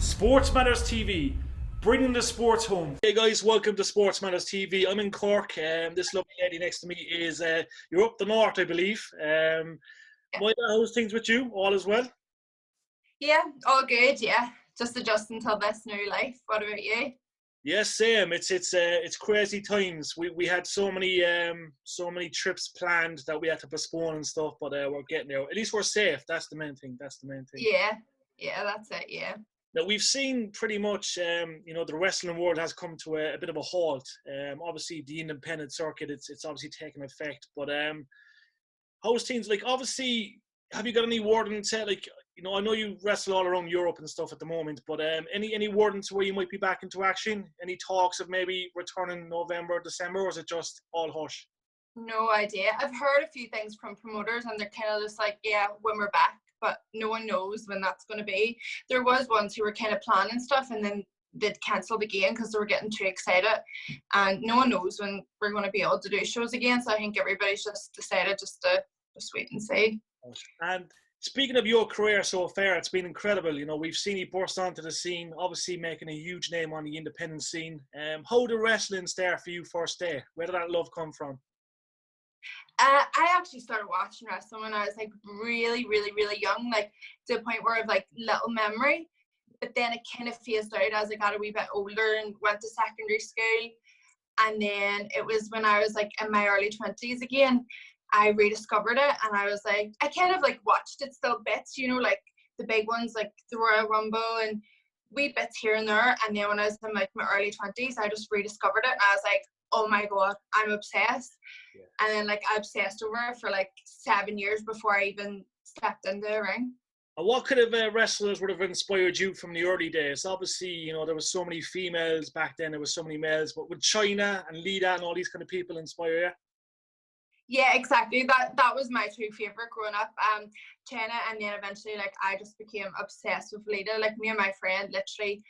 Sports Matters TV, bringing the sports home. Hey guys, welcome to Sports Matters TV. I'm in Cork. This lovely lady next to me is, you're up the north, I believe. Myla, how's things with you? All is well? Yeah, all good, yeah. Just adjusting to this new life. What about you? Yes, same. It's crazy times. We had so many trips planned that we had to postpone and stuff, but we're getting there. At least we're safe. That's the main thing. Yeah, that's it, yeah. Now, we've seen pretty much, the wrestling world has come to a bit of a halt. Obviously, the independent circuit, it's obviously taken effect. But how's things, like, obviously, have you got any word into, like, I know you wrestle all around Europe and stuff at the moment, but any word into where you might be back into action? Any talks of maybe returning November, December, or is it just all hush? No idea. I've heard a few things from promoters and they're kind of just like, yeah, when we're back, but no one knows when that's going to be. There was ones who were kind of planning stuff and then they'd cancelled again because they were getting too excited, and no one knows when we're going to be able to do shows again. So I think everybody's just decided just to wait and see. And speaking of your career so far, it's been incredible. We've seen you burst onto the scene, obviously making a huge name on the independent scene. How did wrestling start for you first day? Where did that love come from? I actually started watching wrestling when I was like really, really, really young, like to the point where I've like little memory. But then it kind of phased out as I got a wee bit older and went to secondary school. And then it was when I was like in my early 20s again, I rediscovered it, and I was like, I kind of like watched it still bits, like the big ones like the Royal Rumble and wee bits here and there. And then when I was in like my early 20s, I just rediscovered it, and I was like, oh my god, I'm obsessed. Yeah. And then like I obsessed over it for like 7 years before I even stepped into the ring. And what kind of wrestlers would have inspired you from the early days? Obviously, there was so many females back then, there was so many males, but would China and Lita and all these kind of people inspire you? Yeah, exactly. That was my two favorite growing up. China, and then eventually like I just became obsessed with Lita. Like me and my friend literally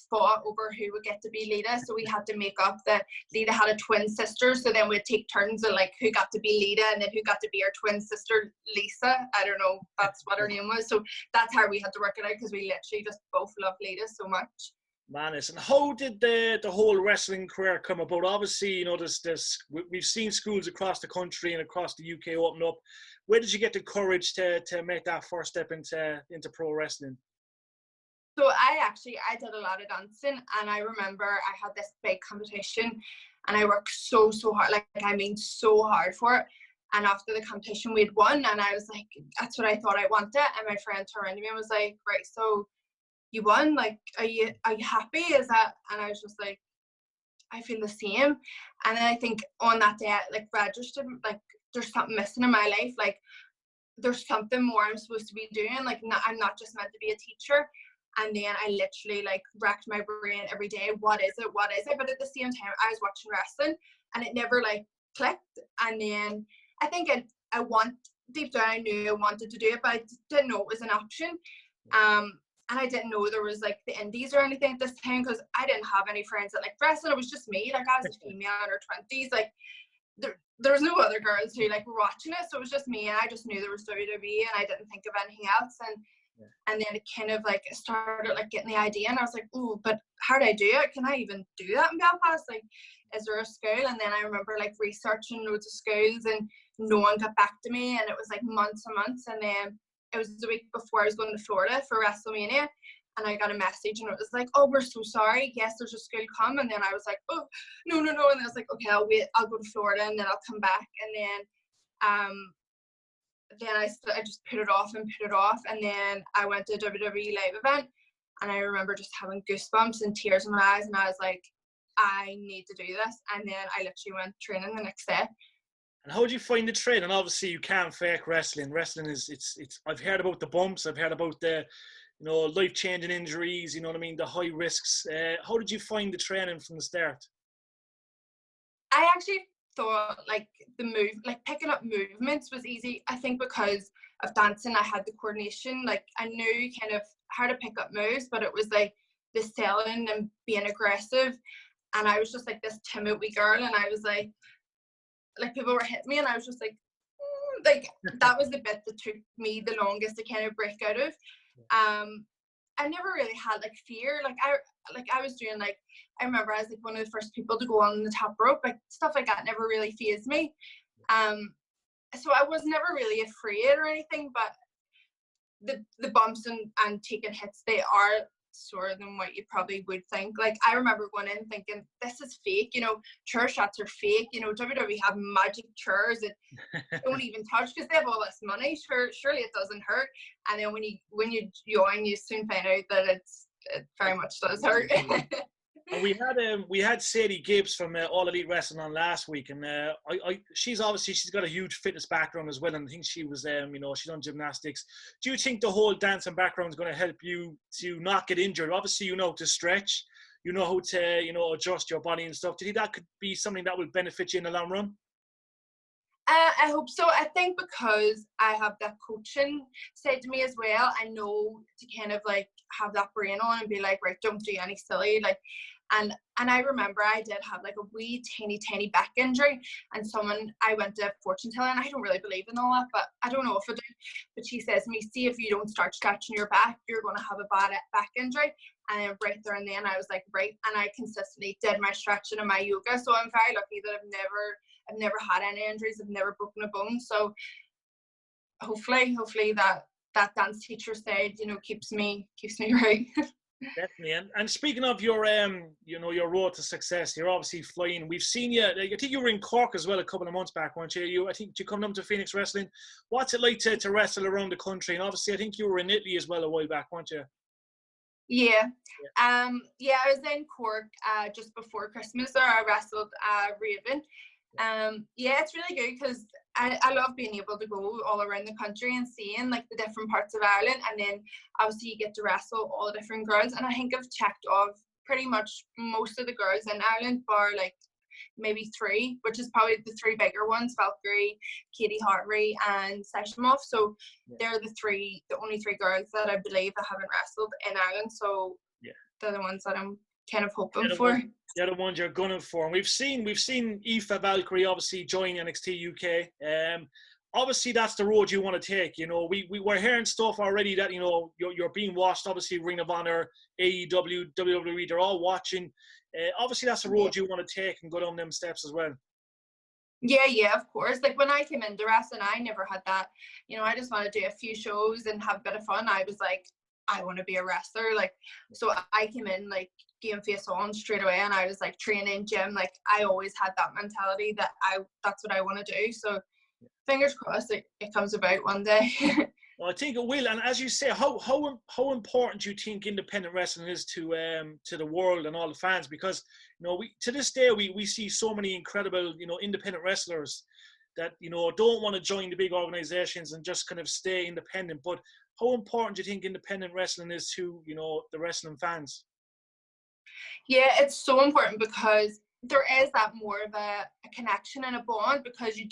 fought over who would get to be Lita, so we had to make up that Lita had a twin sister, so then we'd take turns of like who got to be Lita and then who got to be her twin sister Lisa. I don't know, that's what her name was. So that's how we had to work it out, because we literally just both love Lita so much. Madness. And how did the whole wrestling career come about? Obviously, we've seen schools across the country and across the UK open up. Where did you get the courage to make that first step into pro wrestling? So I did a lot of dancing, and I remember I had this big competition and I worked so hard, like I mean so hard for it. And after the competition we'd won, and I was like, that's what I thought I wanted. And my friend turned around to me and was like, right, so you won, like are you happy? Is that? And I was just like, I feel the same. And then I think on that day I like registered, like there's something missing in my life, like there's something more I'm supposed to be doing, like I'm not just meant to be a teacher. And then I literally like racked my brain every day. What is it? But at the same time, I was watching wrestling and it never like clicked. And then I think deep down I knew I wanted to do it, but I didn't know it was an option. And I didn't know there was like the indies or anything at this time, because I didn't have any friends that like wrestling. It was just me. Like I was a female in her 20s. Like there was no other girls who like were watching it. So it was just me, and I just knew there was WWE and I didn't think of anything else. And then it kind of like started like getting the idea, and I was like, oh, but how do I do it? Can I even do that in Belfast? Like, is there a school? And then I remember like researching loads of schools, and no one got back to me, and it was like months and months. And then it was the week before I was going to Florida for WrestleMania, and I got a message, and it was like, oh, we're so sorry. Yes, there's a school come. And then I was like, oh, no. And then I was like, okay, I'll wait. I'll go to Florida, and then I'll come back. And then I just put it off, and then I went to a WWE live event, and I remember just having goosebumps and tears in my eyes, and I was like, I need to do this. And then I literally went training the next day. And how did you find the training? Obviously you can't fake wrestling. Wrestling is it's I've heard about the bumps, I've heard about the life-changing injuries, you know what I mean, the high risks. How did you find the training from the start? I actually thought like picking up movements was easy. I think because of dancing I had the coordination, like I knew kind of how to pick up moves, but it was like the selling and being aggressive, and I was just like this timid wee girl, and I was like people were hitting me, and I was just like that was the bit that took me the longest to kind of break out of. I never really had like fear. I was doing like, I remember I was like one of the first people to go on the top rope. Like stuff like that never really fazed me. So I was never really afraid or anything, but the bumps and taking hits, they are sore than what you probably would think. Like I remember going in thinking this is fake, chair shots are fake, WWE have magic chairs that don't even touch because they have all this money. Surely it doesn't hurt. And then when you join, you soon find out that it very much does hurt. And we had Sadie Gibbs from All Elite Wrestling on last week, and she's got a huge fitness background as well, and I think she was she's done gymnastics. Do you think the whole dancing background is going to help you to not get injured? Obviously, to stretch, how to adjust your body and stuff. Do you think that could be something that will benefit you in the long run? I hope so. I think because I have that coaching side to me as well, I know to kind of like have that brain on and be like, right, don't do any silly, like. And I remember I did have like a wee tiny back injury, and I went to a fortune teller, and I don't really believe in all that, but I don't know if I do. But she says to me, see, if you don't start stretching your back, you're going to have a bad back injury. And then right there and then I was like, right. And I consistently did my stretching and my yoga. So I'm very lucky that I've never had any injuries. I've never broken a bone. So hopefully that dance teacher said, keeps me right. Definitely. And speaking of your your road to success, you're obviously flying. We've seen you. I think you were in Cork as well a couple of months back, weren't you? I think you come down to Phoenix Wrestling. What's it like to wrestle around the country? And obviously, I think you were in Italy as well a while back, weren't you? Yeah. I was in Cork just before Christmas. Or I wrestled Raven. It's really good because I love being able to go all around the country and seeing like the different parts of Ireland, and then obviously you get to wrestle all the different girls. And I think I've checked off pretty much most of the girls in Ireland, bar like maybe 3, which is probably the 3 bigger ones: Valkyrie, Katie Hartley, and Sessions. So they're the only 3 girls that I believe I haven't wrestled in Ireland. So they're the ones that I'm kind of hoping for. They're the ones you're gunning for. And we've seen Aoife Valkyrie obviously join NXT UK. Obviously that's the road you want to take. We're hearing stuff already that you're being watched. Obviously Ring of Honor, AEW, WWE, they're all watching. Obviously that's the road you want to take and go down them steps as well. Yeah, of course. Like when I came into wrestling, I never had that. I just want to do a few shows and have a bit of fun. I was like, I want to be a wrestler. Like, so I came in like game face on straight away, and I was like training gym. Like I always had that mentality that that's what I want to do. So fingers crossed it comes about one day. Well, I think it will. And as you say, how important do you think independent wrestling is to the world and all the fans? Because we to this day we see so many incredible independent wrestlers that don't want to join the big organizations and just kind of stay independent. But how important do you think independent wrestling is to the wrestling fans? Yeah, it's so important because there is that more of a connection and a bond, because you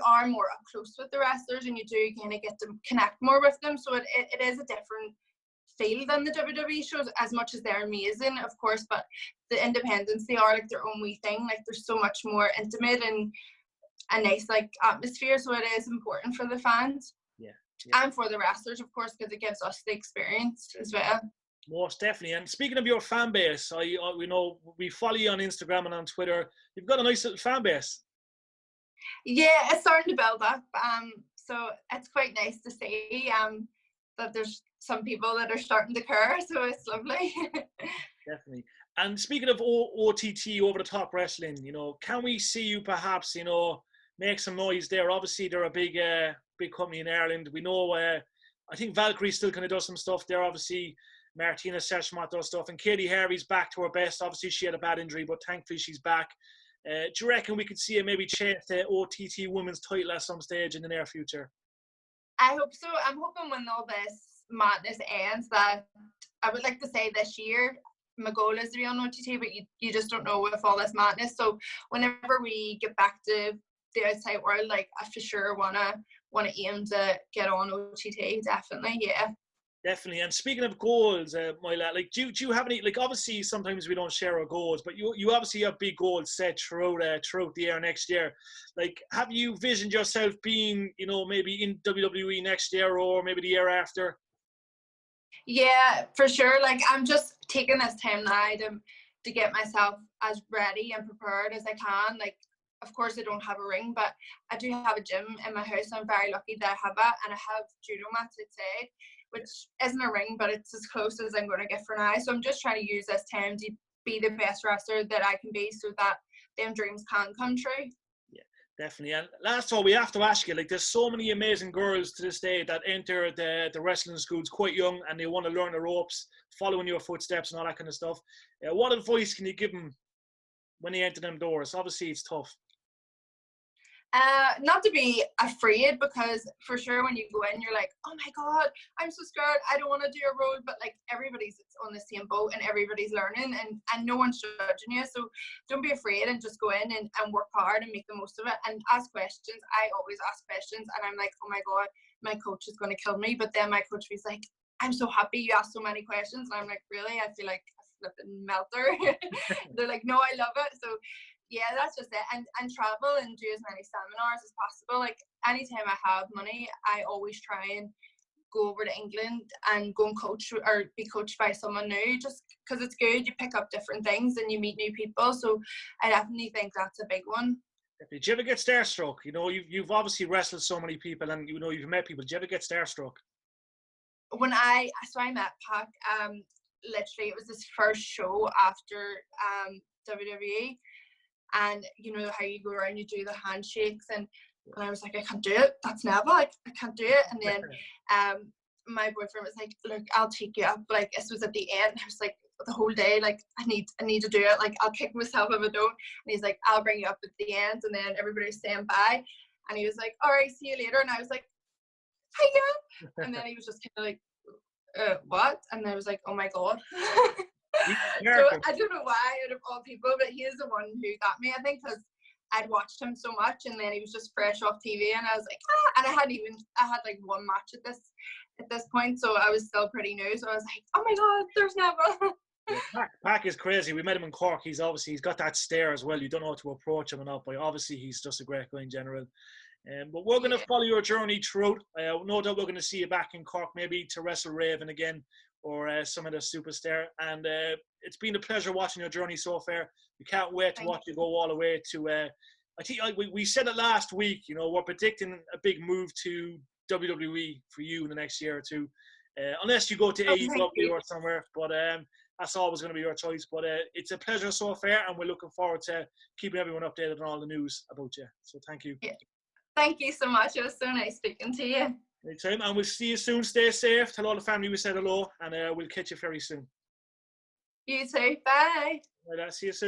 are more up close with the wrestlers, and you do kind of get to connect more with them. So it is a different feel than the WWE shows, as much as they're amazing, of course. But the independents, they are like their own wee thing. Like they're so much more intimate and a nice like atmosphere. So it is important for the fans. Yeah. And for the wrestlers, of course, because it gives us the experience as well. Most definitely. And speaking of your fan base, we know we follow you on Instagram and on Twitter. You've got a nice little fan base. Yeah, it's starting to build up. So it's quite nice to see that there's some people that are starting to care. So it's lovely. Definitely. And speaking of OTT, over the top wrestling, can we see you perhaps, make some noise there? Obviously, they're a big company in Ireland. We know. I think Valkyrie still kind of does some stuff there. Obviously, Martina Seshmat does stuff, and Katie Harvey's back to her best. Obviously, she had a bad injury, but thankfully she's back. Do you reckon we could see her maybe chase the OTT women's title at some stage in the near future? I hope so. I'm hoping when all this madness ends, that I would like to say this year, my goal is to be on OTT, but you just don't know with all this madness. So whenever we get back to the outside world, like I for sure wanna aim to get on OTT. Definitely, yeah. Definitely. And speaking of goals, Myla, like do you have any, like obviously sometimes we don't share our goals, but you obviously have big goals set throughout the year next year. Like, have you visioned yourself being, maybe in WWE next year or maybe the year after? Yeah, for sure. Like, I'm just taking this time now to get myself as ready and prepared as I can. Like, of course, I don't have a ring, but I do have a gym in my house. I'm very lucky that I have that, and I have judo mats outside, which isn't a ring, but it's as close as I'm going to get for now. So I'm just trying to use this time to be the best wrestler that I can be, so that them dreams can come true. Definitely. And last of all, we have to ask you, like, there's so many amazing girls to this day that enter the wrestling schools quite young, and they want to learn the ropes, following your footsteps and all that kind of stuff. What advice can you give them when they enter them doors? Obviously, it's tough. Not to be afraid, because for sure when you go in, you're like, oh my God, I'm so scared, I don't want to do a role, but like, everybody's on the same boat and everybody's learning, and no one's judging you. So don't be afraid, and just go in and work hard and make the most of it, and ask questions. I always ask questions, and I'm like, oh my God, my coach is going to kill me. But then my coach was like, I'm so happy you asked so many questions. And I'm like, really? I feel like a flipping melter. They're like, no, I love it. So yeah, that's just it. And travel and do as many seminars as possible. Like, anytime I have money, I always try and go over to England and go and coach, or be coached by someone new, just because it's good. You pick up different things and you meet new people. So I definitely think that's a big one. Did you ever get starstruck? You know, you've obviously wrestled so many people, and you know, you've met people. Did you ever get starstruck? When I met Pac, literally it was his first show after WWE. And you know how you go around, you do the handshakes, and I was like, I can't do it. That's never, like, I can't do it. And then my boyfriend was like, look, I'll take you up. Like, this was at the end. I was like, the whole day, like, I need to do it. Like, I'll kick myself if I don't. And he's like, I'll bring you up at the end. And then everybody was saying bye. And he was like, all right, see you later. And I was like, hiya. And then he was just kind of like, what? And I was like, oh my God. So I don't know why, out of all people, but he is the one who got me, I think, because I'd watched him so much, and then he was just fresh off TV, and I was like, and I had like one match at this point, so I was still pretty new, so I was like, oh my God, there's never. Yeah, Pac is crazy. We met him in Cork. He's got that stare as well. You don't know how to approach him enough, but obviously he's just a great guy in general. But we're going to follow your journey throughout. No doubt we're going to see you back in Cork, maybe to wrestle Raven again, or some of the superstar. And it's been a pleasure watching your journey so far. We can't wait to watch you go all the way to. I think we said it last week. You know, we're predicting a big move to WWE for you in the next year or two, unless you go to AEW or somewhere. But that's always going to be your choice. But it's a pleasure so far, and we're looking forward to keeping everyone updated on all the news about you. So thank you. Yeah. Thank you so much. It was so nice speaking to you. Anytime, and we'll see you soon. Stay safe. Tell all the family we said hello, and we'll catch you very soon. You too. Bye. Right, see you soon.